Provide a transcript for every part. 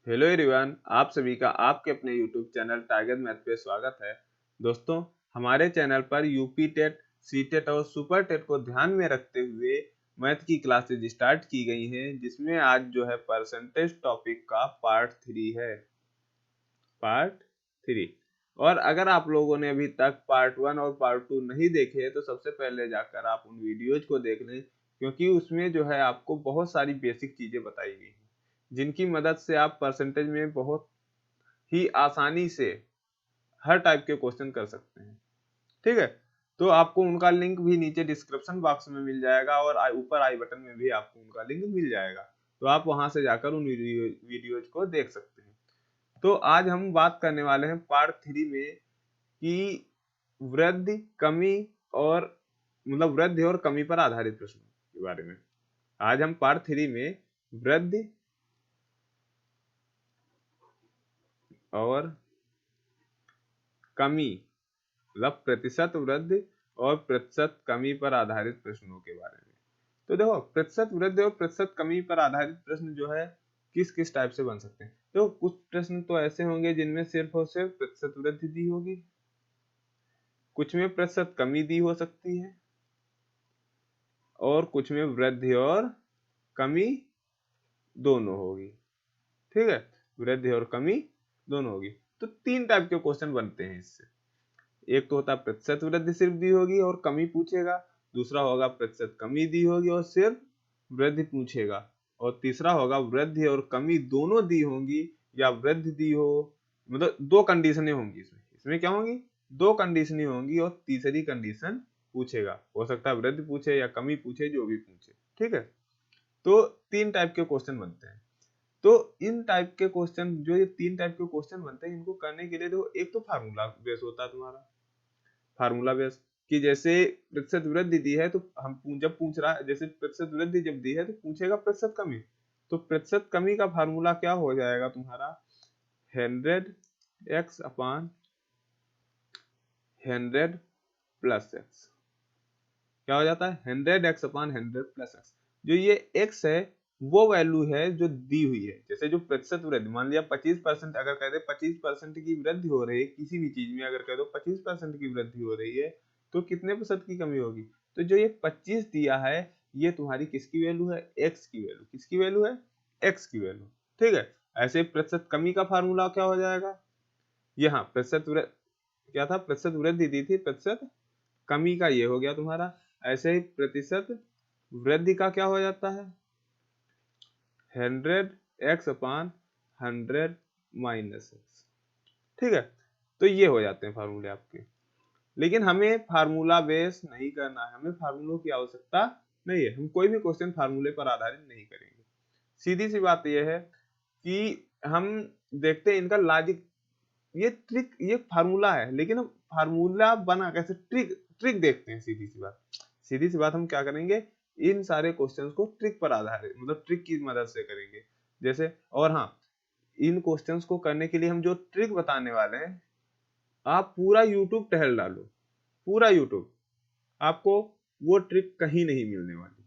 Hello everyone, आप सभी का आपके अपने यूट्यूब चैनल टाइगर मैथ पे स्वागत है। दोस्तों, हमारे चैनल पर यूपी टेट, सी टेट और सुपर टेट को ध्यान में रखते हुए मैथ की क्लासेज स्टार्ट की गई हैं, जिसमें आज जो है परसेंटेज टॉपिक का पार्ट 3 है। पार्ट 3। और अगर आप लोगों ने अभी तक पार्ट 1 और पार्ट 2 नहीं देखे तो सबसे पहले जाकर आप उन वीडियोज को देख लें, क्योंकि उसमें जो है आपको बहुत सारी बेसिक चीजें बताई गई हैं जिनकी मदद से आप परसेंटेज में बहुत ही आसानी से हर टाइप के क्वेश्चन कर सकते हैं। ठीक है, तो आपको उनका लिंक भी नीचे डिस्क्रिप्शन बॉक्स में मिल जाएगा और ऊपर आई बटन में भी आपको उनका लिंक मिल जाएगा, तो आप वहां से जाकर उन वीडियोज को देख सकते हैं। तो आज हम बात करने वाले हैं पार्ट 3 में कि वृद्धि, कमी और वृद्धि और कमी पर आधारित प्रश्नों के बारे में। आज हम पार्ट 3 में वृद्धि और कमी प्रतिशत वृद्धि और प्रतिशत कमी पर आधारित प्रश्नों के बारे में। तो देखो, प्रतिशत वृद्धि और प्रतिशत कमी पर आधारित प्रश्न जो है किस किस टाइप से बन सकते हैं। तो कुछ प्रश्न तो ऐसे होंगे जिनमें सिर्फ और सिर्फ प्रतिशत वृद्धि दी होगी, कुछ में प्रतिशत कमी दी हो सकती है, और कुछ में वृद्धि और कमी दोनों होगी। ठीक है, वृद्धि और कमी दोनों होगी। तो तीन टाइप के क्वेश्चन बनते हैं इससे। एक तो होता है प्रतिशत वृद्धि सिर्फ दी होगी और कमी पूछेगा, दूसरा होगा प्रतिशत कमी दी होगी और सिर्फ वृद्धि पूछेगा, और तीसरा होगा वृद्धि और कमी दोनों दी होंगी या वृद्धि दी हो, मतलब दो कंडीशनें होंगी इसमें। इसमें क्या होंगी? दो कंडीशनें होंगी और तीसरी कंडीशन पूछेगा। हो सकता है वृद्धि पूछे या कमी पूछे, जो भी पूछे। ठीक है, तो तीन टाइप के क्वेश्चन बनते हैं। तो इन टाइप के क्वेश्चन, जो ये तीन टाइप के क्वेश्चन बनते हैं, इनको करने के लिए देखो, एक तो फार्मूला बेस होता है तुम्हारा। फार्मूला बेस कि जैसे प्रतिशत वृद्धि दी है तो हम जब पूछ रहा है, जैसे प्रतिशत वृद्धि जब दी है तो पूछेगा प्रतिशत कमी। तो प्रतिशत कमी का फार्मूला क्या हो जाएगा तुम्हारा? 100x upon 100 plus x. क्या हो जाता है? 100x upon 100 plus x. जो ये x है वो वैल्यू है जो दी हुई है। जैसे जो प्रतिशत वृद्धि, मान लिया 25%, अगर कह दे 25% की वृद्धि हो रही है किसी भी चीज में, अगर कह दो 25% की वृद्धि हो रही है तो कितने प्रतिशत की कमी होगी? तो जो ये 25 दिया है ये तुम्हारी किसकी वैल्यू है? x की वैल्यू। किसकी वैल्यू है? x की वैल्यू। ठीक है, ऐसे प्रतिशत कमी का फार्मूला क्या हो जाएगा? यहाँ प्रतिशत क्या था? प्रतिशत वृद्धि दी थी, प्रतिशत कमी का ये हो गया तुम्हारा। ऐसे ही प्रतिशत वृद्धि का क्या हो जाता है? 100x upon 100 minus x. ठीक है, तो ये हो जाते हैं फार्मूले आपके। लेकिन हमें फार्मूला बेस नहीं करना है, हमें फार्मूलों की आवश्यकता नहीं है। हम कोई भी क्वेश्चन फार्मूले पर आधारित नहीं करेंगे। सीधी सी बात यह है कि हम देखते हैं इनका लॉजिक। ये ट्रिक, ये फार्मूला है, लेकिन हम फार्मूला बना कैसे, ट्रिक ट्रिक देखते हैं। सीधी सी बात हम क्या करेंगे, इन सारे क्वेश्चंस को ट्रिक पर आधारित, ट्रिक की मदद से करेंगे। जैसे, और हाँ, इन क्वेश्चंस को करने के लिए हम जो ट्रिक बताने वाले हैं, आप पूरा यूट्यूब टहल डालो, पूरा यूट्यूब, आपको वो ट्रिक कहीं नहीं मिलने वाली।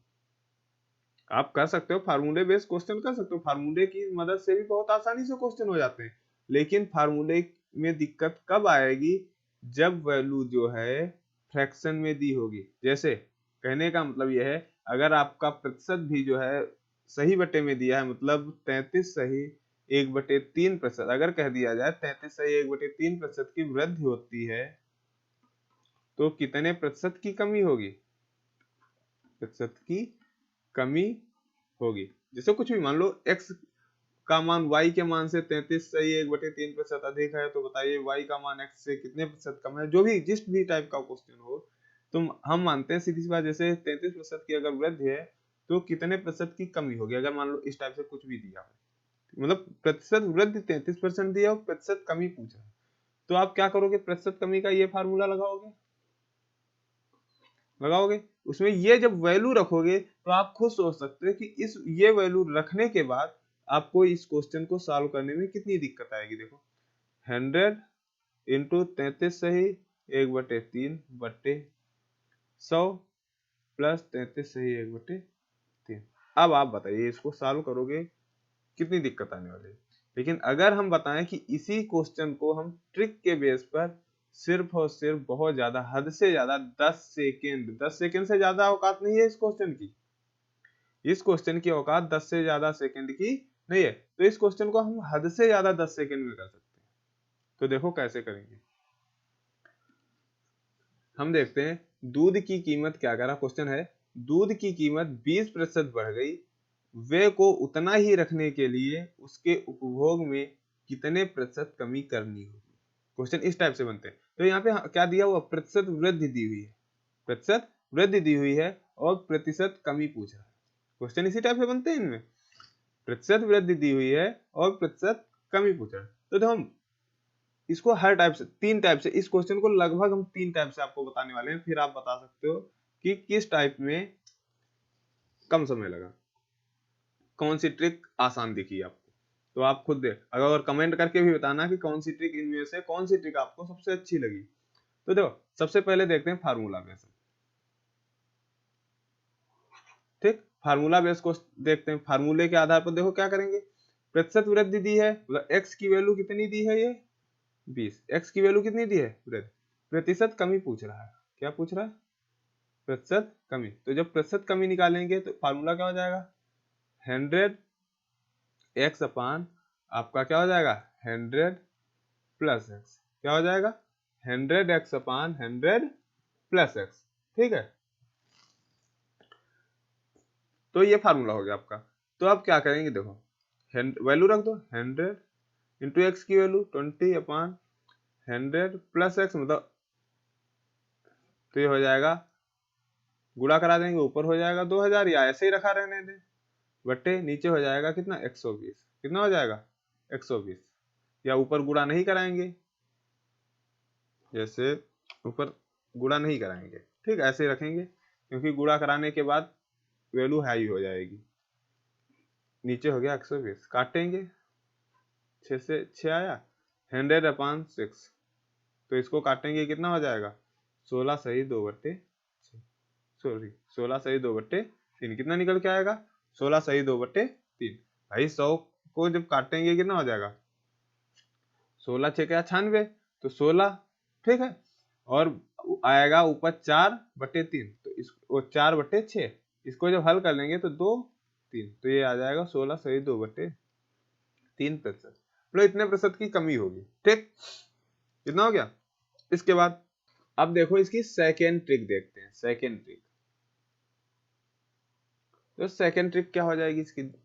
आप कर सकते हो, फार्मूले बेस्ड क्वेश्चन कर सकते हो, फार्मूले की मदद से भी बहुत आसानी से क्वेश्चन हो जाते हैं। लेकिन फार्मूले में दिक्कत कब आएगी? जब वैल्यू जो है फ्रैक्शन में दी होगी। जैसे कहने का मतलब यह है, अगर आपका प्रतिशत भी जो है सही बटे में दिया है, मतलब 33 सही 1/3%, अगर कह दिया जाए 33 सही 1/3% की वृद्धि होती है तो कितने प्रतिशत की कमी होगी? प्रतिशत की कमी होगी। जैसे कुछ भी मान लो, x का मान y के मान से 33 सही 1/3% अधिक है, तो बताइए y का मान x से कितने प्रतिशत कम है? जो भी जिस भी टाइप का क्वेश्चन हो, तो हम मानते हैं सीधी सी बात, जैसे 33% की अगर वृद्धि है तो कितने प्रतिशत की कमी होगी? अगर मान लो इस टाइप से कुछ भी दिया है, प्रतिशत वृद्धि 33% दिया और प्रतिशत कमी पूछा है, तो आप क्या करोगे? प्रतिशत कमी का ये फार्मूला लगाओगे। उसमें ये जब वैल्यू रखोगे तो आप खुद सोच सकते हो कि ये वैल्यू रखने के बाद आपको इस क्वेश्चन को सॉल्व करने में कितनी दिक्कत आएगी। देखो, 100 इंटू 33 सही 1/3/100 प्लस 33 सही 1/3। अब आप बताइए, इसको सॉल्व करोगे कितनी दिक्कत आने वाली है? लेकिन अगर हम बताएं कि इसी क्वेश्चन को हम ट्रिक के बेस पर सिर्फ और सिर्फ बहुत ज्यादा, हद से ज्यादा 10 सेकेंड से ज्यादा औकात नहीं है इस क्वेश्चन की, इस क्वेश्चन की औकात 10 से ज्यादा सेकंड की नहीं है, तो इस क्वेश्चन को हम हद से ज्यादा 10 सेकंड में कर सकते हैं। तो देखो कैसे करेंगे, हम देखते हैं दूध की कीमत क्या करा, क्वेश्चन है दूध की कीमत 20% बढ़ गई, वे को उतना ही रखने के लिए उसके उपभोग में कितने प्रतिशत कमी करनी होगी। क्वेश्चन इस टाइप से बनते हैं। तो यहाँ पे क्या दिया हुआ, प्रतिशत वृद्धि दी हुई है, प्रतिशत वृद्धि दी हुई है और प्रतिशत कमी पूछ रहा है। क्वेश्चन इसी टाइप से बनते हैं इनमें, प्रतिशत वृद्धि दी हुई है और प्रतिशत कमी पूछ रहा है। तो हम इसको हर टाइप से, 3 टाइप से, इस क्वेश्चन को लगभग हम 3 टाइप से आपको बताने वाले हैं, फिर आप बता सकते हो कि किस टाइप में कम समय लगा, कौन सी ट्रिक आसान दिखी आपको। तो आप खुद देख, अगर कमेंट करके भी बताना कि कौन सी ट्रिक इनमें से कौन सी ट्रिक आपको सबसे अच्छी लगी। तो देखो सबसे पहले देखते हैं फार्मूला बेस, ठीक, फार्मूला बेस को देखते हैं। फार्मूले के आधार पर देखो क्या करेंगे, प्रतिशत वृद्धि दी है, मतलब एक्स की वैल्यू कितनी दी है, ये 20, एक्स की वैल्यू कितनी दी है वृद्धि, प्रतिशत कमी पूछ रहा है, क्या पूछ रहा है, प्रतिशत कमी। तो जब प्रतिशत कमी निकालेंगे तो फार्मूला क्या हो जाएगा, 100 एक्स अपान आपका क्या हो जाएगा 100 प्लस एक्स, क्या हो जाएगा 100 एक्स अपान 100 प्लस एक्स, ठीक है। तो ये फार्मूला हो गया आपका। तो अब क्या करेंगे, देखो वैल्यू रख दो 100 इंटू एक्स की वैल्यू 20 अपान 100 प्लस एक्स, मतलब तो ये हो जाएगा, गुणा करा देंगे ऊपर हो जाएगा 2000, या ऐसे ही रखा रहने दें, बट्टे नीचे हो जाएगा कितना 120, कितना हो जाएगा 120, या ऊपर गुणा नहीं कराएंगे, जैसे ऊपर गुणा नहीं कराएंगे, ठीक, ऐसे ही रखेंगे, क्योंकि गुणा कराने के बाद वैल्यू हाई हो जाएगी। नीचे हो गया 120, काटेंगे 6 से 6 आया, 100 अपान 6, तो इसको काटेंगे कितना हो जाएगा 16 सही 2/6, सॉरी 16 सही 2/3, कितना निकल के आएगा 16 सही 2/3। भाई 100 को जब काटेंगे कितना हो जाएगा 16 6 क्या 96, तो 16, ठीक है, और आएगा ऊपर 4/3, तो इसको 4/6, इसको जब हल कर लेंगे तो 2 3, तो ये आ जाएगा 16 सही 2/3%, मतलब इतने प्रतिशत की कमी होगी, ठीक, कितना हो गया। इसके बाद अब देखो इसकी सेकेंड ट्रिक देखते हैं, सेकेंड ट्रिक। तो सेकेंड ट्रिक क्या हो जाएगी इसकी, तो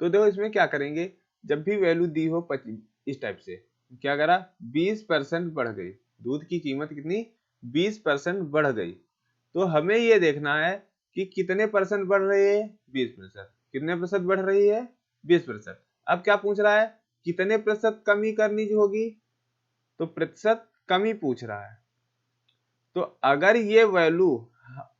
देखो इसमें क्या करेंगे, जब भी वैल्यू दी हो 25, इस टाइप से क्या करा 20% बढ़ गई, दूध की कीमत कितनी 20% बढ़ गई, तो हमें ये देखना है कि कितने परसेंट बढ़ रही है 20%, कितने प्रतिशत बढ़ रही है 20%। अब क्या पूछ रहा है, कितने प्रतिशत कमी करनी होगी, तो प्रतिशत कमी पूछ रहा है। तो अगर ये वैल्यू,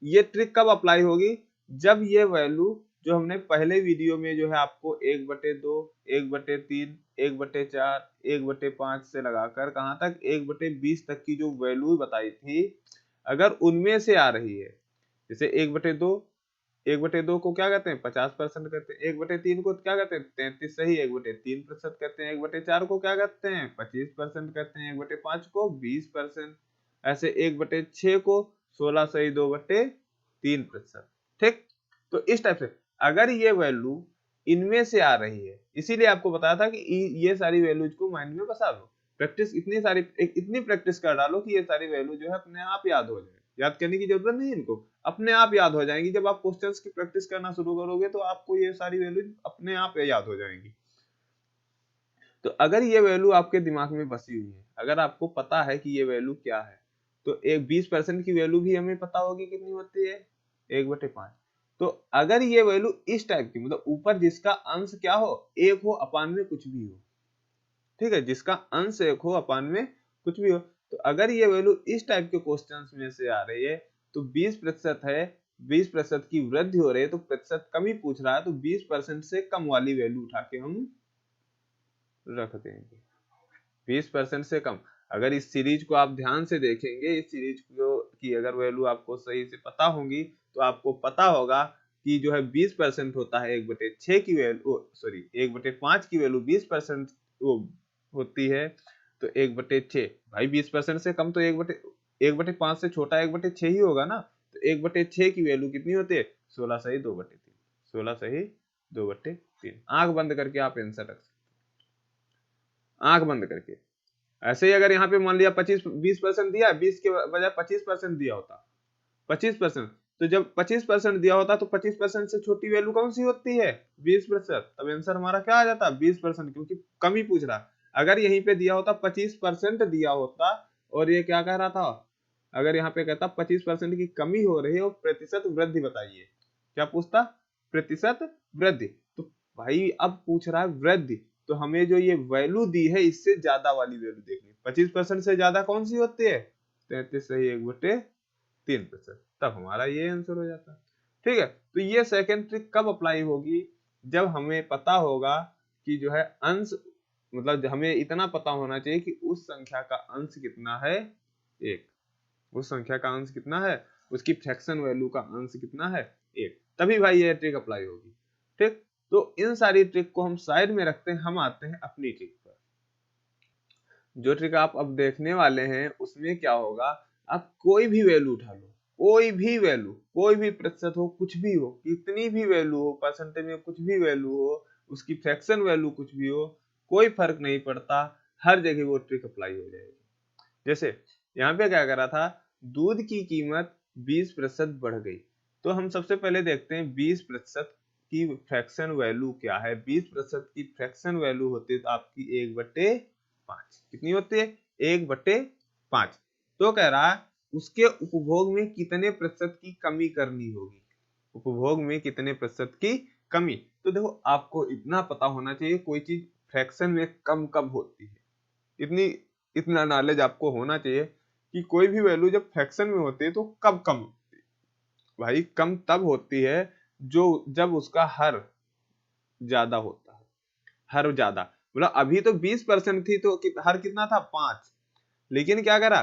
ये ट्रिक कब अप्लाई होगी, जब ये वैल्यू जो हमने पहले वीडियो में जो है आपको 1/2, 1/3, 1/4, 1/5 से लगाकर कहां तक 1/20 तक की जो वैल्यू बताई थी, अगर उनमें से आ रही है, जैसे 1/2, 1/2 को क्या कहते हैं 50% कहते हैं, 1/3 को क्या कहते हैं 33 सही 1/3% कहते हैं, 1/4 को क्या कहते हैं 25% कहते हैं, 1/5 को 20%, ऐसे 1/6 को 16 सही 2/3%, ठीक। तो इस टाइप से अगर ये वैल्यू इनमें से आ रही है, इसीलिए आपको बताया था कि ये सारी वैल्यूज को माइंड में बसा लो, प्रैक्टिस इतनी सारी, इतनी प्रैक्टिस कर डालो कि ये सारी वैल्यू जो है अपने आप याद हो जाए, याद करने की जरूरत नहीं है, इनको अपने आप याद हो जाएंगी। जब आप क्वेश्चंस की प्रैक्टिस करना शुरू करोगे तो आपको ये सारी वैल्यू अपने आप याद हो जाएंगी। तो अगर ये वैल्यू आपके दिमाग में बसी हुई है, अगर आपको पता है कि ये वैल्यू क्या है, तो एक 20% की वैल्यू भी हमें पता होगी कितनी होती है 1/5। तो अगर ये वैल्यू इस टाइप की, मतलब ऊपर जिसका अंश क्या हो 1 हो अपान में कुछ भी हो, ठीक है, जिसका अंश 1 हो अपान में कुछ भी हो, तो अगर ये वैल्यू इस टाइप के क्वेश्चंस में से आ रही है, तो 20% है, 20% की वृद्धि हो रही है, तो प्रतिशत कमी पूछ रहा है, तो 20% से कम वाली वैल्यू उठा के हम रख देंगे, 20% से कम। अगर इस सीरीज को आप ध्यान से देखेंगे, इस सीरीज को की अगर वैल्यू आपको सही से पता होंगी, तो आपको पता होगा कि जो है 20% होता है 1/6 की वैल्यू, सॉरी 1/5 की वैल्यू 20% वो होती है, तो 1/6 भाई 20% से कम तो 1/5 से छोटा 1/6 ही होगा ना, तो 1/6 की वैल्यू कितनी होती है 16 सही 2/3, 16 सही 2/3। आंख बंद करके आप आंसर रख सकते, आंख बंद करके। ऐसे ही अगर यहाँ पे मान लिया 20% दिया, 20 के बजाय 25% दिया होता, 25%, तो जब 25% दिया होता तो 25% से छोटी वैल्यू कौन सी होती है 20%, तब आंसर हमारा क्या आ जाता 20%, क्योंकि कम ही पूछ रहा। अगर यहीं पे दिया होता 25% दिया होता और ये क्या कह रहा था, अगर यहाँ पे कहता 25% की कमी हो रही है और प्रतिशत वृद्धि बताइए, क्या पूछता प्रतिशत वृद्धि, तो भाई अब पूछ रहा है वृद्धि, तो हमें जो ये वैल्यू दी है इससे ज्यादा वाली वैल्यू देखनी, 25% से ज्यादा कौन सी होती है 33 सही 1/3%, तब हमारा ये आंसर हो जाता है। ठीक है, तो ये सेकंड ट्रिक कब अप्लाई होगी, जब हमें पता होगा कि जो है अंश, मतलब हमें इतना पता होना चाहिए कि उस संख्या का अंश कितना है 1, उस संख्या का अंश कितना है, उसकी फ्रैक्शन वैल्यू का अंश कितना है 1, तभी भाई ये ट्रिक अप्लाई होगी। ठीक, तो इन सारी ट्रिक को हम साइड में रखते हैं, हम आते हैं अपनी ट्रिक पर। जो ट्रिक आप अब देखने वाले हैं उसमें क्या होगा, आप कोई भी वैल्यू उठा लो, कोई भी वैल्यू, कोई भी प्रतिशत हो, कुछ भी हो, कितनी भी वैल्यू हो, परसेंटेज में कुछ भी वैल्यू हो, उसकी फ्रैक्शन वैल्यू कुछ भी हो, कोई फर्क नहीं पड़ता, हर जगह वो ट्रिक अप्लाई हो जाएगी। जैसे यहाँ पे क्या करा था, दूध की कीमत 20% बढ़ गई, तो हम सबसे पहले देखते हैं 20% की फ्रैक्शन वैल्यू क्या है। 20% की फ्रैक्शन वैल्यू होती है तो आपकी 1/5, कितनी होती है 1/5। तो कह रहा है उसके उपभोग में कितने प्रतिशत की कमी करनी होगी, उपभोग में कितने प्रतिशत की कमी। तो देखो आपको इतना पता होना चाहिए कोई चीज फ्रैक्शन में कम कब होती है, इतना नॉलेज आपको होना चाहिए कि कोई भी वैल्यू जब फ्रैक्शन में होती है तो कब कम होती है। भाई कम तब होती है जो जब उसका हर ज्यादा होता है, हर ज्यादा, मतलब अभी तो 20% थी तो हर कितना था 5, लेकिन क्या करा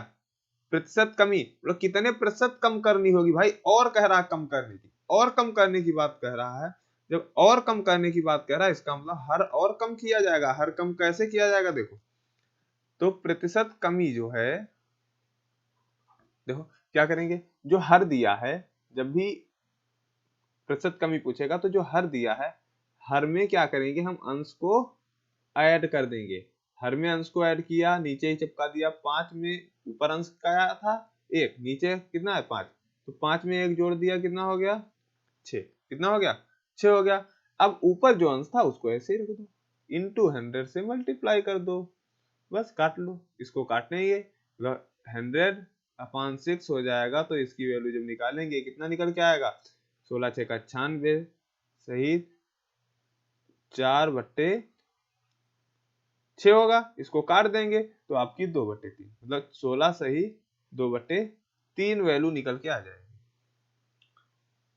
प्रतिशत कमी, मतलब कितने प्रतिशत कम करनी होगी भाई, और कह रहा है कम करने की, और कम करने की बात कह रहा है। जब और कम करने की बात कह रहा है इसका मतलब हर और कम किया जाएगा। हर कम कैसे किया जाएगा, देखो तो प्रतिशत कमी जो है, देखो क्या करेंगे, जो हर दिया है, जब भी प्रतिशत कमी पूछेगा तो जो हर दिया है, हर में क्या करेंगे हम अंश को ऐड कर देंगे। हर में अंश को ऐड किया, नीचे ही चिपका दिया, 5 में ऊपर अंश क्या था 1, नीचे कितना है 5, तो 5 में 1 जोड़ दिया, कितना हो गया 6, कितना हो गया 6 हो गया। अब ऊपर जो अंश था उसको ऐसे ही रख दो, इंटू 100 से मल्टीप्लाई कर दो, बस काट लो, इसको काटने ही 100/6 हो जाएगा, तो इसकी वैल्यू जब निकालेंगे कितना निकल के आएगा 16 6 का 96 सही 4/6 होगा, इसको काट देंगे तो आपकी 2/3, मतलब 16 सही 2/3 वैल्यू निकल के आ जाएगी।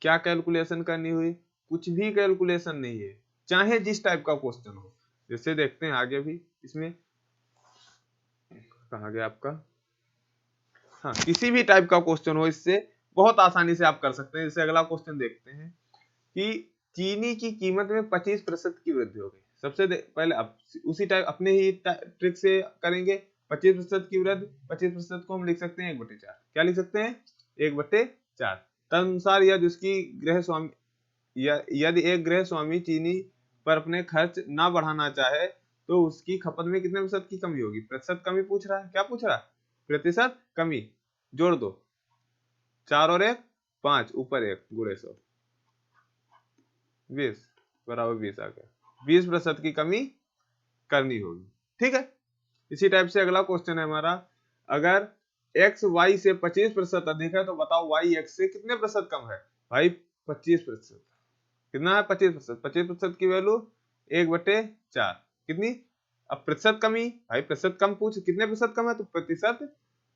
क्या कैलकुलेशन करनी हुई, कुछ भी कैलकुलेशन नहीं है, चाहे जिस टाइप का क्वेश्चन हो। जैसे देखते हैं आगे भी, इसमें कहाँ गया आपका, हाँ किसी भी टाइप का क्वेश्चन हो, इससे बहुत आसानी से आप कर सकते हैं। जैसे अगला क्वेश्चन देखते हैं कि चीनी की कीमत में 25% की वृद्धि हो गई। सबसे पहले अब उसी टाइप अपने ही ट्रिक से करेंगे, 25% की वृद्धि, 25% को हम लिख सकते हैं 1/4, क्या लिख सकते हैं 1/4। तदनुसार यदि उसकी गृह स्वामी, यदि एक गृह स्वामी चीनी पर अपने खर्च ना बढ़ाना चाहे तो उसकी खपत में कितने प्रतिशत की कमी होगी। प्रतिशत कमी पूछ रहा है, क्या पूछ रहा है प्रतिशत कमी, जोड़ दो 4 और 1 5, ऊपर 1 गुणे 100, 20 बराबर 20 आ गया, 20% की कमी करनी होगी। ठीक है, इसी टाइप से अगला क्वेश्चन है हमारा, अगर x y से 25% अधिक है तो बताओ y x से कितने प्रतिशत कम है। भाई 25%, कितना है 25%, 25% की वैल्यू 1/4, कितनी, अब प्रतिशत कमी, भाई प्रतिशत कम पूछ, कितने प्रतिशत कम है, तो प्रतिशत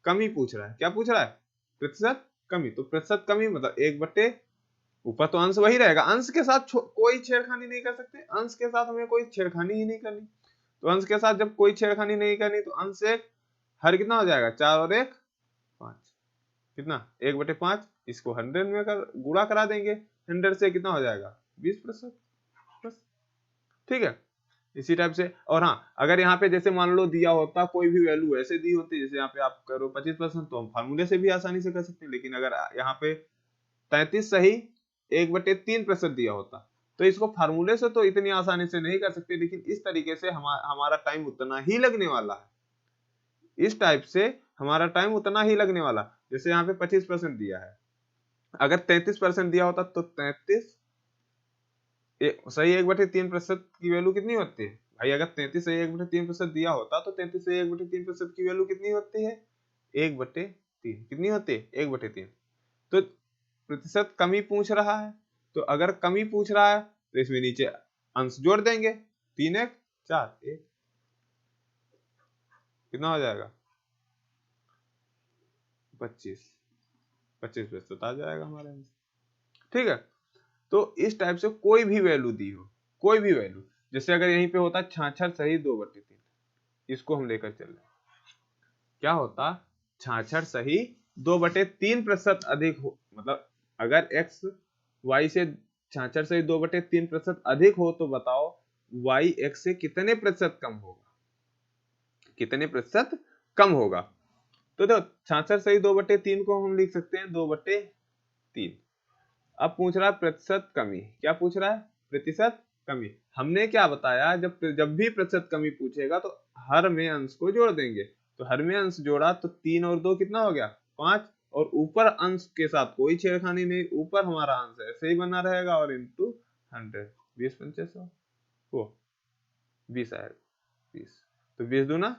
कमी पूछ रहा है, क्या पूछ रहा है प्रतिशत कमी, तो प्रतिशत कमी मतलब 1/, ऊपर तो अंश वही रहेगा, अंश के साथ कोई छेड़खानी नहीं कर सकते, अंश के साथ हमें कोई छेड़खानी ही नहीं करनी, तो अंश के साथ जब कोई छेड़खानी नहीं करनी तो अंश 1, हर कितना हो जाएगा 4 और 1 5, कितना 1/5, इसको 100 में गुणा करा देंगे 100 से कितना हो जाएगा 20%, बस। ठीक है, इसी टाइप से। और हाँ, अगर यहाँ पे जैसे मान लो दिया होता कोई भी वैल्यू ऐसे दी होती, जैसे यहाँ पे आप करो 25%, तो हम फार्मूले से भी आसानी से कर सकते हैं। लेकिन अगर यहाँ पे 33 सही 1/3% दिया होता, तो इसको फार्मूले से तो इतनी आसानी से नहीं कर सकते, लेकिन इस तरीके से हमारा टाइम उतना ही लगने वाला है। इस टाइप से हमारा टाइम उतना ही लगने वाला। जैसे यहाँ पे 25% दिया है, अगर 33% दिया होता तो 33 सही 1/3% की वैल्यू कितनी होती है भाई? अगर 33 सही 1/3% दिया होता तो 33 सही 1/3% की वैल्यू कितनी होती है? 1/3। कितनी होती है? 1/3। तो प्रतिशत कमी पूछ रहा है, तो अगर कमी पूछ रहा है तो इसमें नीचे अंश जोड़ देंगे, 3 1 4 1, कितना हो जाएगा? 25% आ जाएगा हमारे अंश। ठीक है, तो इस टाइप से कोई भी वैल्यू दी हो, कोई भी वैल्यू, जैसे अगर यहीं पे होता 66 सही 2/3, इसको हम लेकर चल रहे, क्या होता 66 सही 2/3% अधिक हो, मतलब अगर x y से 66 सही 2/3% अधिक हो तो बताओ y x से कितने प्रतिशत कम होगा? कितने प्रतिशत कम होगा? तो देखो 66 सही 2/3 को हम लिख सकते हैं 2/3। अब पूछ रहा है प्रतिशत कमी, क्या पूछ रहा है? प्रतिशत कमी। हमने क्या बताया, जब भी प्रतिशत कमी पूछेगा तो हर में अंश को जोड़ देंगे। तो हर में अंश जोड़ा तो 3 और 2 कितना हो गया? 5, और ऊपर अंश के साथ कोई छेड़खानी नहीं, ऊपर हमारा अंश ऐसे ही बना रहेगा, और इंटू 100, 20 पंचे 100, वो 20 आएगा 20, तो 20 दूना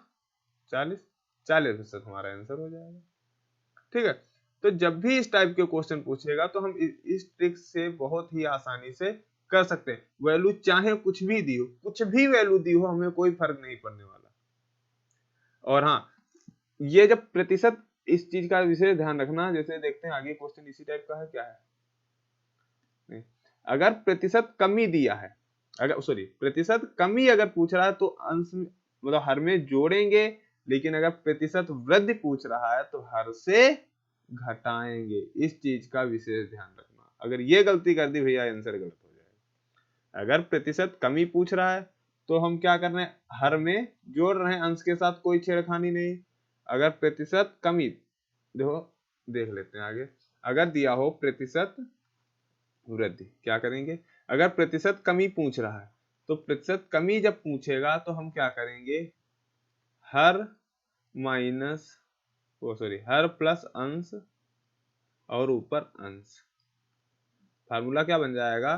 40, 40% हमारा आंसर हो जाएगा। ठीक है, तो जब भी इस टाइप के क्वेश्चन पूछेगा तो हम इस ट्रिक से बहुत ही आसानी से कर सकते हैं। वैल्यू चाहे कुछ भी दी हो, कुछ भी वैल्यू दी हो, हमें कोई फर्क नहीं पड़ने वाला। और हाँ, ये जब प्रतिशत, इस चीज का विशेष ध्यान रखना। जैसे देखते हैं आगे क्वेश्चन इसी टाइप का है, क्या है नहीं। अगर प्रतिशत कमी दिया है, अगर सॉरी प्रतिशत कमी अगर पूछ रहा है तो अंश मतलब हर में जोड़ेंगे, लेकिन अगर प्रतिशत वृद्धि पूछ रहा है तो हर से घटाएंगे। इस चीज का विशेष ध्यान रखना। अगर ये गलती कर दी भैया, आंसर गलत हो जाएगा। अगर प्रतिशत कमी पूछ रहा है तो हम क्या कर रहे हैं? हर में जोड़ रहे हैं, अंश के साथ कोई छेड़खानी नहीं। अगर प्रतिशत कमी, देखो देख लेते हैं आगे। अगर दिया हो प्रतिशत वृद्धि, क्या करेंगे? अगर प्रतिशत कमी पूछ रहा है तो प्रतिशत कमी जब पूछेगा तो हम क्या करेंगे? हर माइनस हर प्लस अंश और ऊपर अंश। फार्मूला क्या बन जाएगा?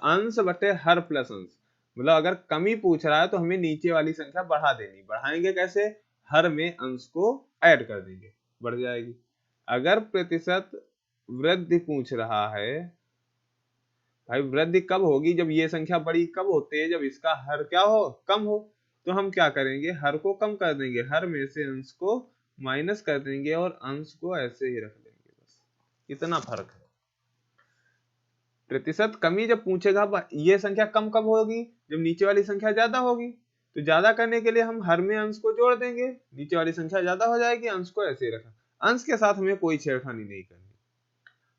अंश बटे हर प्लस अंश। मतलब अगर कमी पूछ रहा है तो हमें नीचे वाली संख्या बढ़ा देनी। बढ़ाएंगे कैसे? हर में अंश को ऐड कर देंगे, बढ़ जाएगी। अगर प्रतिशत वृद्धि पूछ रहा है, भाई वृद्धि कब होगी? जब ये संख्या बड़ी कब होती है? जब इसका हर क्या हो? कम हो। तो हम क्या करेंगे? हर को कम कर देंगे, हर में से अंश को माइनस कर देंगे और अंश को ऐसे ही रख देंगे। बस इतना फर्क है। प्रतिशत कमी जब पूछेगा, ये संख्या कम कब होगी? जब नीचे वाली संख्या ज्यादा होगी। तो ज्यादा करने के लिए हम हर में अंश को जोड़ देंगे, नीचे वाली संख्या ज्यादा हो जाएगी, अंश को ऐसे ही रखा। अंश के साथ हमें कोई छेड़खानी नहीं करनी।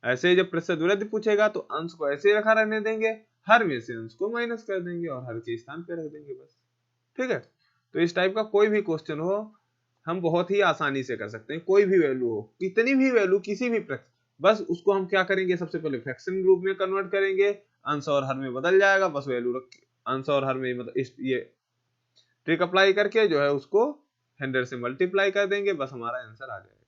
ऐसे ही जब प्रतिशत वृद्धि पूछेगा तो अंश को ऐसे ही रखा रहने देंगे, हर में से अंश को माइनस कर देंगे और हर के स्थान पे रख देंगे, बस। ठीक है, तो इस टाइप का कोई भी क्वेश्चन हो हम बहुत ही आसानी से कर सकते हैं। कोई भी वैल्यू हो, कितनी भी वैल्यू, किसी भी बस उसको हम क्या करेंगे? सबसे पहले फ्रैक्शन ग्रुप में कन्वर्ट करेंगे, अंश और हर में बदल जाएगा, बस वैल्यू रख अंश और हर में मतलब ये ट्रिक अप्लाई करके जो है उसको 100 से मल्टीप्लाई कर देंगे, बस हमारा आंसर आ जाएगा।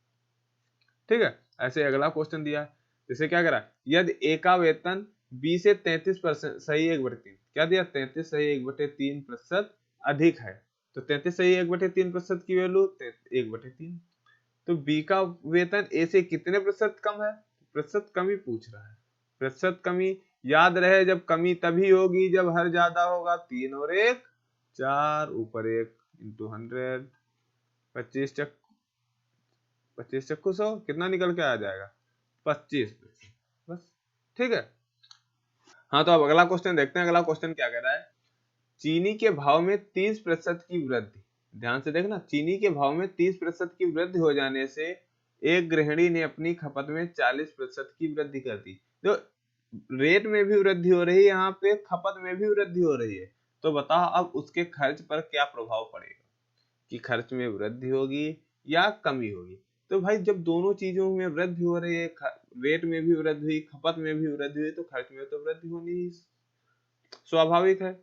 ठीक है, ऐसे अगला क्वेश्चन दिया है, जैसे क्या करा? यदि ए का वेतन 20 से 33% सही 1/3, क्या दिया? 33 सही 1/3% अधिक है। तो 33 सही 1/3% की वैल्यू 1/3। तो बी का वेतन ए से कितने प्रतिशत कम है? प्रतिशत कमी पूछ रहा है। प्रतिशत कमी याद रहे, जब कमी तभी होगी जब हर ज्यादा होगा। 3 और 1 4, ऊपर 1 इंटू 100, 25 चक्कू 100, कितना निकल के आ जाएगा? 25, बस। ठीक है, हाँ तो अब अगला क्वेश्चन देखते हैं। अगला क्वेश्चन क्या कह रहा है? चीनी के भाव में 30% की वृद्धि, ध्यान से देखना, चीनी के भाव में 30% की वृद्धि हो जाने से एक गृहिणी ने अपनी खपत में 40% की वृद्धि कर दी। तो रेट में भी वृद्धि हो रही है, यहाँ पे खपत में भी वृद्धि हो रही है, तो बताओ अब उसके खर्च पर क्या प्रभाव पड़ेगा, कि खर्च में वृद्धि होगी या कमी होगी। तो भाई जब दोनों चीजों में वृद्धि हो रही है, रेट में भी वृद्धि हुई, खपत में भी वृद्धि हुई, तो खर्च में तो वृद्धि होनी ही स्वाभाविक है।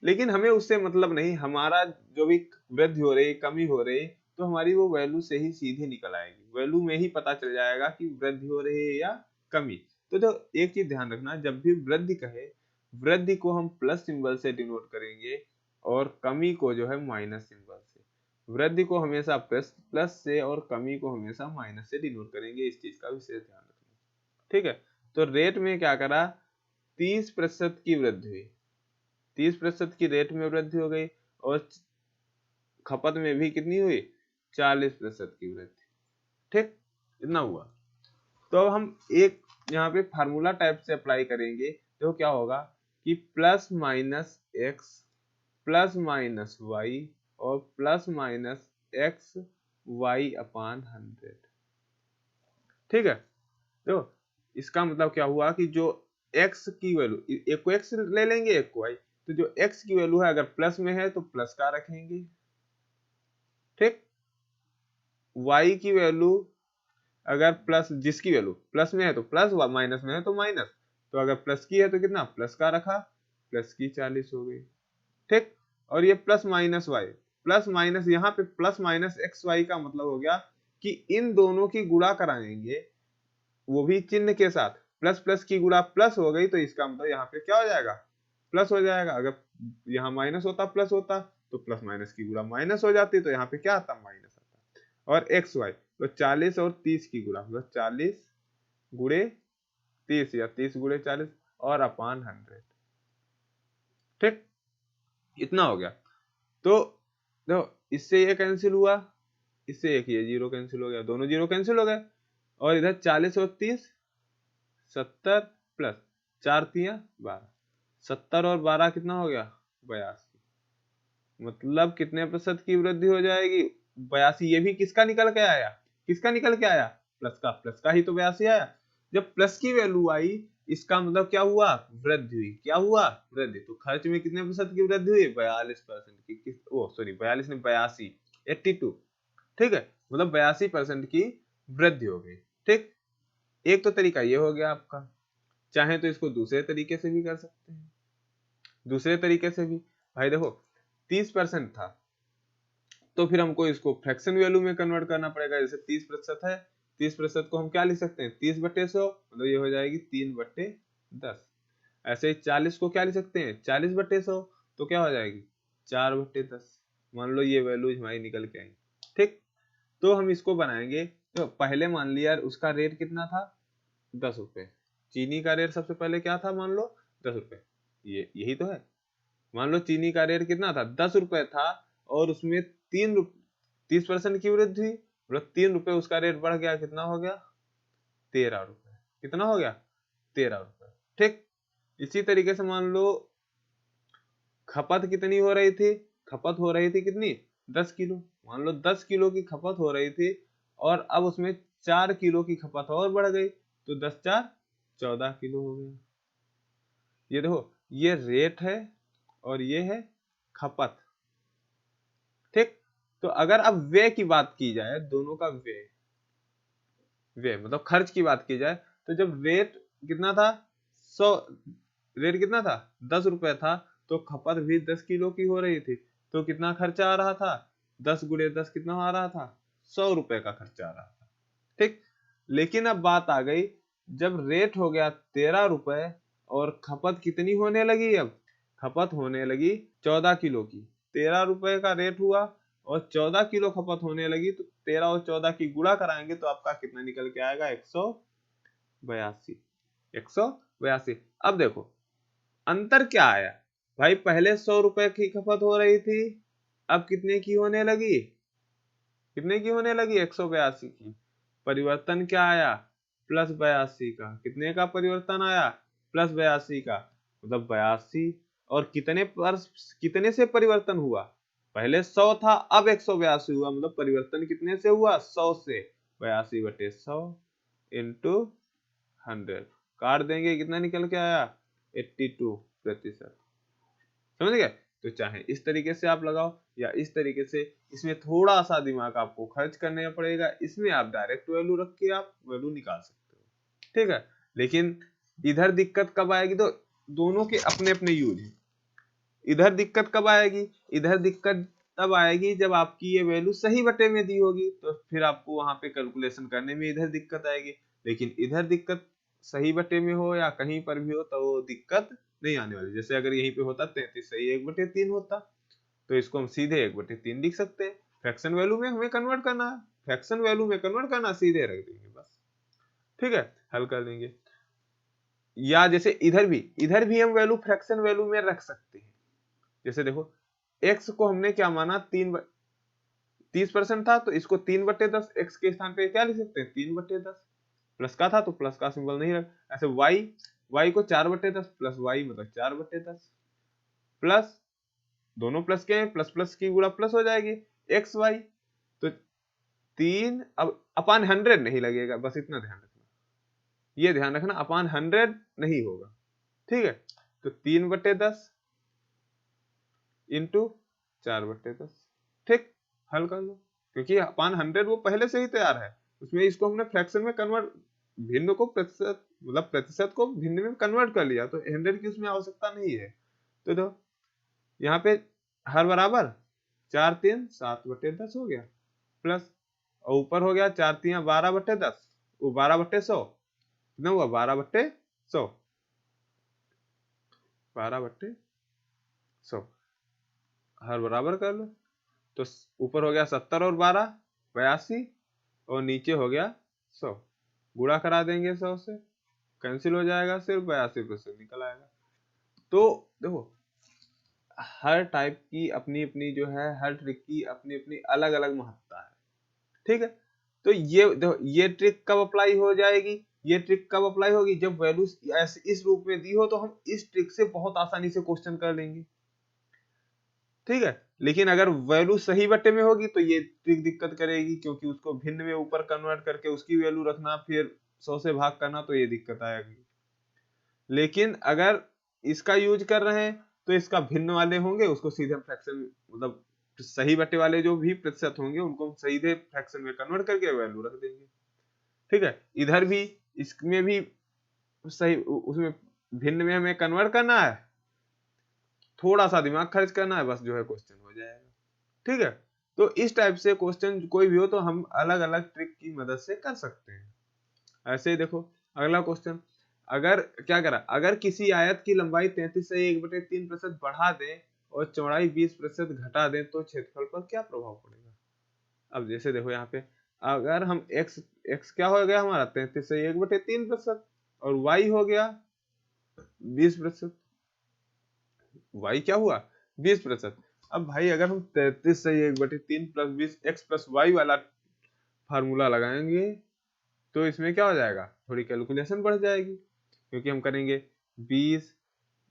लेकिन हमें उससे मतलब नहीं, हमारा जो भी वृद्धि हो रही, कमी हो रही, तो हमारी वो वैल्यू से ही सीधे निकल आएगी, वैल्यू में ही पता चल जाएगा कि वृद्धि हो रही है या कमी। तो जो एक चीज ध्यान रखना, जब भी वृद्धि कहे, वृद्धि को हम प्लस सिंबल से डिनोट करेंगे और कमी को जो है माइनस सिंबल से। वृद्धि को हमेशा प्लस से और कमी को हमेशा माइनस से डिनोट करेंगे, इस चीज का विशेष ध्यान रखना। ठीक है, तो रेट में क्या करा, 30% की वृद्धि हुई, 30% की रेट में वृद्धि हो गई, और खपत में भी कितनी हुई, 40% की वृद्धि। ठीक, इतना हुआ। तो अब हम एक यहाँ पे फार्मूला टाइप से अप्लाई करेंगे, तो क्या होगा कि plus minus X plus minus Y और plus minus X Y upon 100। ठीक है, तो इसका मतलब क्या हुआ कि जो x की वैल्यू, एक को x ले लेंगे, एक को y, तो जो x की वैल्यू है अगर प्लस में है तो प्लस का रखेंगे। ठीक, y की वैल्यू अगर प्लस, जिसकी वैल्यू प्लस में है तो प्लस, माइनस में है तो माइनस, तो अगर प्लस की है तो कितना प्लस का रखा, प्लस की 40 हो गई। ठीक, और ये plus minus Y, plus minus, यहाँ पे प्लस माइनस एक्स वाई का मतलब हो गया कि इन दोनों की गुणा कराएंगे, वो भी चिन्ह के साथ, प्लस प्लस की गुणा प्लस हो गई, तो इसका मतलब यहाँ पे क्या हो जाएगा, प्लस हो जाएगा। अगर यहाँ माइनस होता प्लस होता, तो प्लस माइनस की गुणा माइनस हो जाती, तो यहाँ पे क्या आता, माइनस आता। और एक्स वाई, तो 40 और 30 की गुणा, मतलब 40 गुणे 30 या 30 गुणे 40 और अपान 100। ठीक, इतना हो गया। तो देखो, इससे ये कैंसिल हुआ, इससे एक ये जीरो कैंसिल हो गया, दोनों जीरो कैंसिल हो गए, और इधर 40 और 30 70 प्लस 4 तिया 12, 70 और 12 कितना हो गया, 82। मतलब कितने प्रतिशत की वृद्धि हो जाएगी, 82। ये भी किसका निकल के आया, किसका निकल के आया, प्लस का ही तो 82 आया। जब प्लस की वैल्यू आई, इसका मतलब क्या हुआ, वृद्धि हुई। क्या हुआ, वृद्धि। तो खर्च में कितने प्रतिशत की वृद्धि हुई, 42% की, ओ सॉरी 42 ने 82, 82। ठीक है, मतलब 82% की वृद्धि हो गई। ठीक, एक तो तरीका ये हो गया आपका, चाहे तो इसको दूसरे तरीके से भी कर सकते हैं। दूसरे तरीके से भी भाई देखो, 30% था, तो फिर हमको इसको फ्रैक्शन वैल्यू में कन्वर्ट करना पड़ेगा। जैसे 30% है, 30% को हम क्या लिख सकते हैं, 30/100, मतलब ये हो जाएगी 3/10। ऐसे ही 40 को क्या लिख सकते हैं, 40/100, तो क्या हो जाएगी 4/10। मान लो ये वैल्यू हमारी निकल के आई। ठीक, तो हम इसको बनाएंगे। तो पहले मान लिया उसका रेट कितना था, 10 रुपए। चीनी का रेट सबसे पहले क्या था, मान लो 10 रुपए, ये यही तो है। मान लो चीनी का रेट कितना था, 10 रुपए था, और उसमें 30% की वृद्धि हुई, मतलब 3 रुपए उसका रेट बढ़ गया, कितना हो गया, 13 रुपए। कितना हो गया, 13 रुपए। ठीक, इसी तरीके से मान लो खपत कितनी हो रही थी, खपत हो रही थी कितनी, 10 किलो। मान लो 10 किलो की खपत हो रही थी, और अब उसमें 4 किलो की खपत और बढ़ गई, तो 10 4 14 किलो हो गया। ये देखो, ये रेट है और ये है खपत। ठीक, तो अगर अब व्यय की बात की जाए, दोनों का व्यय, व्यय मतलब खर्च की बात की जाए, तो जब रेट कितना था, 100, रेट कितना था, 10 रुपए था, तो खपत भी 10 किलो की हो रही थी, तो कितना खर्चा आ रहा था, 10 गुणे 10 कितना आ रहा था, 100 रुपए का खर्चा आ रहा था। ठीक, लेकिन अब बात आ गई, जब रेट हो गया 13 रुपए, और खपत कितनी होने लगी, अब खपत होने लगी 14 किलो की। 13 रुपए का रेट हुआ और 14 किलो खपत होने लगी, तो 13 और 14 की गुणा कराएंगे तो आपका कितना निकल के आएगा, 182। 182। अब देखो अंतर क्या आया भाई, पहले 100 रुपए की खपत हो रही थी, अब कितने की होने लगी, कितने की होने लगी, 182 की। परिवर्तन क्या आया, +82 का। कितने का परिवर्तन आया, +82 का। मतलब 82, और कितने से परिवर्तन हुआ, पहले 100 था, अब 182 हुआ, मतलब परिवर्तन कितने से हुआ, 100 से। 82/100 इंटू 100। काट देंगे, कितना निकल के आया 82%। समझ गए? तो चाहे इस तरीके से आप लगाओ या इस तरीके से, इसमें थोड़ा सा दिमाग आपको खर्च करना पड़ेगा, इसमें आप डायरेक्ट वैल्यू रख के आप वैल्यू निकाल सकते हो, ठीक है। लेकिन इधर दिक्कत कब आएगी, तो दोनों के अपने अपने यूज है। इधर दिक्कत कब आएगी, इधर दिक्कत तब आएगी जब आपकी ये वैल्यू सही बटे में दी होगी, तो फिर आपको वहां पे कैलकुलेशन करने में इधर दिक्कत आएगी। लेकिन इधर दिक्कत सही बटे में हो या कहीं पर भी हो तो वो दिक्कत नहीं आने वाली। जैसे अगर यहीं पे होता 33 सही 1/3 होता, तो इसको हम सीधे 1/3 लिख सकते हैं। फ्रैक्शन वैल्यू में हमें कन्वर्ट करना है, फ्रैक्शन वैल्यू में कन्वर्ट करना, सीधे रख देंगे बस, ठीक है, हल कर देंगे। या जैसे इधर भी हम वैल्यू फ्रैक्शन वैल्यू में रख सकते हैं। जैसे देखो x को हमने क्या माना 30% था, तो इसको 3/10 x के स्थान पे क्या लिख सकते हैं 3/10, प्लस का था तो प्लस का सिंबल नहीं रख। ऐसे y को 4/10 प्लस y मतलब 4/10, प्लस दोनों प्लस के हैं, प्लस प्लस की गुणा प्लस हो जाएगी एक्स वाई, तो 3 अब अपान 100 नहीं लगेगा, बस इतना ध्यान रखना, ये ध्यान रखना अपान 100 नहीं होगा, ठीक है। तो 3/10 इंटू 4/10, ठीक, हल कर लो, क्योंकि अपान 100 वो पहले से ही तैयार है, उसमें इसको हमने फ्रैक्शन में कन्वर्ट, भिन्न को प्रतिशत मतलब प्रतिशत को भिन्न में कन्वर्ट कर लिया, तो 100 की उसमें आवश्यकता नहीं है। तो देखो यहाँ पे हर बराबर 4 3 7/10 हो गया, प्लस और ऊपर हो गया 4 3 12/10, वो 12/100 कितना हुआ 12/100, 12/100 हर बराबर कर लो, तो ऊपर हो गया 70 और 12 82, और नीचे हो गया 100, गुणा करा देंगे 100 से, कैंसिल हो जाएगा, सिर्फ 82% निकल आएगा। तो देखो हर टाइप की अपनी अपनी जो है, हर ट्रिक की अपनी अपनी अलग अलग महत्ता है, ठीक है। तो ये देखो ये ट्रिक कब अप्लाई हो जाएगी, ये ट्रिक कब अप्लाई होगी, जब वैल्यू इस रूप में दी हो, तो हम इस ट्रिक से बहुत आसानी से क्वेश्चन कर लेंगे, ठीक है। लेकिन अगर वैल्यू सही बटे में होगी तो ये ट्रिक दिक्कत करेगी, क्योंकि उसको भिन्न में ऊपर कन्वर्ट करके उसकी वैल्यू रखना, फिर 100 से भाग करना, तो ये दिक्कत आएगी। लेकिन अगर इसका यूज कर रहे हैं तो इसका भिन्न वाले होंगे, उसको सीधे हम फ्रैक्शन मतलब सही बटे वाले जो भी प्रतिशत होंगे उनको हम सीधे फ्रैक्शन में कन्वर्ट करके वैल्यू रख देंगे, ठीक है। इधर भी इसमें भी सही, उसमें भिन्न में हमें कन्वर्ट करना है, थोड़ा सा दिमाग खर्च करना है, बस जो है क्वेश्चन हो जाएगा, ठीक है। तो इस टाइप से क्वेश्चन कोई भी हो तो हम अलग अलग ट्रिक की मदद से कर सकते हैं। ऐसे ही देखो अगला क्वेश्चन, अगर क्या करा, अगर किसी आयत की लंबाई 33 से 1/3% बढ़ा दें और चौड़ाई 20% घटा दें तो क्षेत्रफल पर क्या प्रभाव पड़ेगा। अब जैसे देखो यहाँ पे अगर हम x क्या हो गया हमारा 33 से 1/3% और y हो गया 20%, y क्या हुआ 20%। अब भाई अगर हम 33 से 1/3 प्लस 20 x प्लस y वाला फार्मूला लगाएंगे तो इसमें क्या हो जाएगा, थोड़ी कैलकुलेशन बढ़ जाएगी, क्योंकि हम करेंगे 20,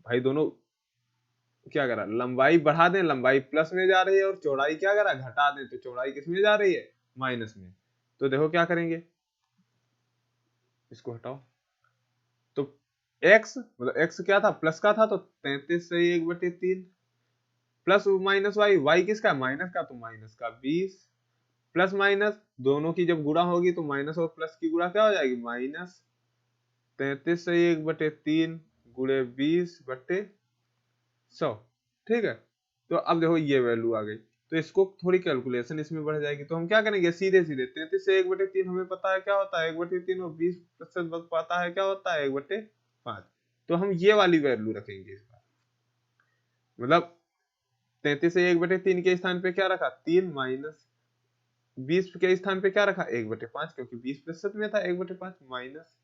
भाई दोनों क्या करा, लंबाई बढ़ा दें, लंबाई प्लस में जा रही है, और चौड़ाई क्या करा घटा दें, तो चौड़ाई किस में जा रही है माइनस में। तो देखो क्या करेंगे, इसको हटाओ, तो x मतलब x क्या था प्लस का था, तो 33 से 1/3 प्लस माइनस y किसका माइनस का, तो माइनस का 20, प्लस माइनस दोनों की जब गुणा होगी तो माइनस और प्लस की गुणा क्या हो जाएगी माइनस 33 से 1/3 गुणे 20/100, ठीक है। तो अब देखो ये वैल्यू आ गई, तो इसको थोड़ी कैलकुलेशन इसमें बढ़ जाएगी, तो हम क्या करेंगे सीधे सीधे 33 से 1/3 हमें पता है क्या होता है 1/3, और 20% पता है क्या होता है 1/5, तो हम ये वाली वैल्यू रखेंगे इस बार, मतलब 33 से 1/3 के स्थान पे क्या रखा 3 माइनस 20 के स्थान पे क्या रखा 1/5, क्योंकि 20% में था 1/5 माइनस,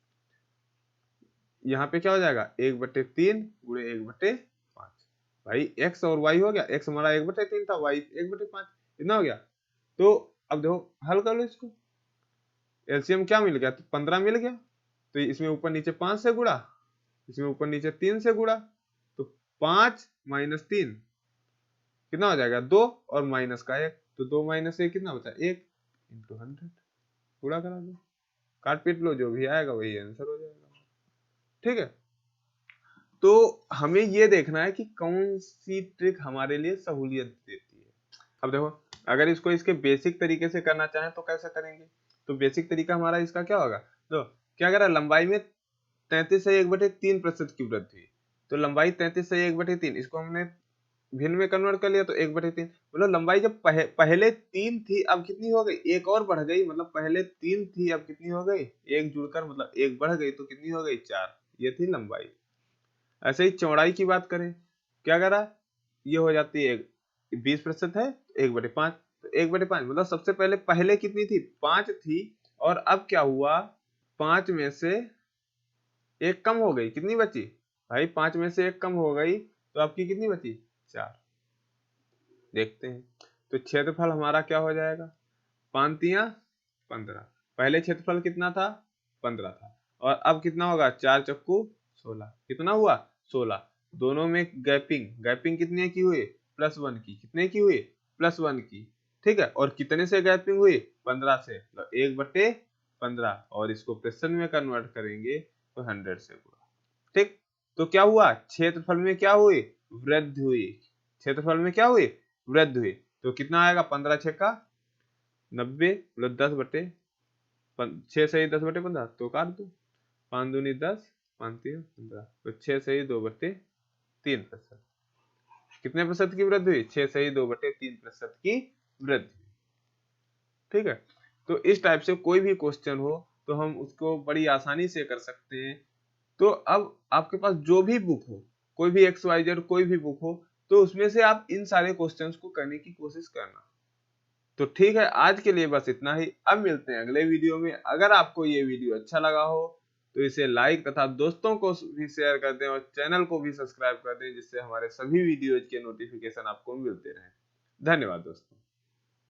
यहाँ पे क्या हो जाएगा 1/3 गुणे 1/5, भाई x और y हो गया, x हमारा 1/3 था, y 1/5, इतना हो गया। तो अब देखो हल कर लो इसको, एलसीएम क्या मिल गया, तो 15 मिल गया, तो इसमें ऊपर नीचे 5 से गुणा, इसमें ऊपर नीचे 3 से गुणा, तो 5 माइनस 3 कितना हो जाएगा 2, और माइनस का 1, तो 2 माइनस 1 कितना बचा 1 इंटू 100, गुणा करा दो, काट पीट लो, जो भी आएगा वही आंसर हो जाएगा, ठीक है, तो हमें ये देखना है कि कौन सी ट्रिक हमारे लिए सहूलियत देती है। अब देखो, अगर इसको इसके बेसिक तरीके से करना चाहें तो कैसे करेंगे? तो बेसिक तरीका हमारा इसका क्या होगा? तो क्या करा, लंबाई में 33/1/3% की वृद्धि हुई, तो लंबाई 33/1/3, इसको हमने भिन्न में कन्वर्ट कर लिया तो 1/3, मतलब लंबाई जब पहले 3 थी, अब कितनी हो गई? एक और बढ़ गई, मतलब पहले 3 थी, अब कितनी हो गई? एक जुड़कर मतलब एक बढ़ गई, तो कितनी हो गई? 4। ये थी लंबाई। ऐसे ही चौड़ाई की बात करें, क्या करा, ये हो जाती है 20% है, 1/5, तो 1/5 मतलब सबसे पहले पहले कितनी थी? 5 थी, और अब क्या हुआ? 5 में से एक कम हो गई, कितनी बची भाई? 5 में से एक कम हो गई, तो आपकी कितनी बची? 4। देखते हैं, तो क्षेत्रफल हमारा क्या हो जाएगा? 5 तिया 15, पहले क्षेत्रफल कितना था? 15 था, और अब कितना होगा? 4 चक्कू 16, कितना हुआ? 16। दोनों में गैपिंग, गैपिंग कितने की हुई? +1 की। कितने की हुई? +1 की। ठीक है, और कितने से गैपिंग हुई? 15 से, तो 1/15, और इसको क्वेश्चन में कन्वर्ट करेंगे तो 100 से गुणा। ठीक, तो क्या हुआ? क्षेत्रफल में क्या हुई? वृद्धि हुई। क्षेत्रफल में क्या हुई? वृद्धि हुई। तो कितना आएगा? 15 छक्का 90, मतलब 10/, 6 सही 10/15, तो काट दो, 5 दूनी 10, 5 तिया 15, तो 6 सही 2/3%। कितने प्रतिशत की वृद्धि हुई? 6 सही 2/3% की वृद्धि। ठीक है, तो इस टाइप से कोई भी क्वेश्चन हो तो हम उसको बड़ी आसानी से कर सकते हैं। तो अब आपके पास जो भी बुक हो, कोई भी XYZ कोई भी बुक हो, तो उसमें से आप इन सारे क्वेश्चंस को करने की कोशिश करना। तो ठीक है, आज के लिए बस इतना ही। अब मिलते हैं अगले वीडियो में। अगर आपको ये वीडियो अच्छा लगा हो तो इसे लाइक तथा दोस्तों को भी शेयर कर दें, और चैनल को भी सब्सक्राइब कर दें, जिससे हमारे सभी वीडियोज के नोटिफिकेशन आपको मिलते रहें। धन्यवाद दोस्तों।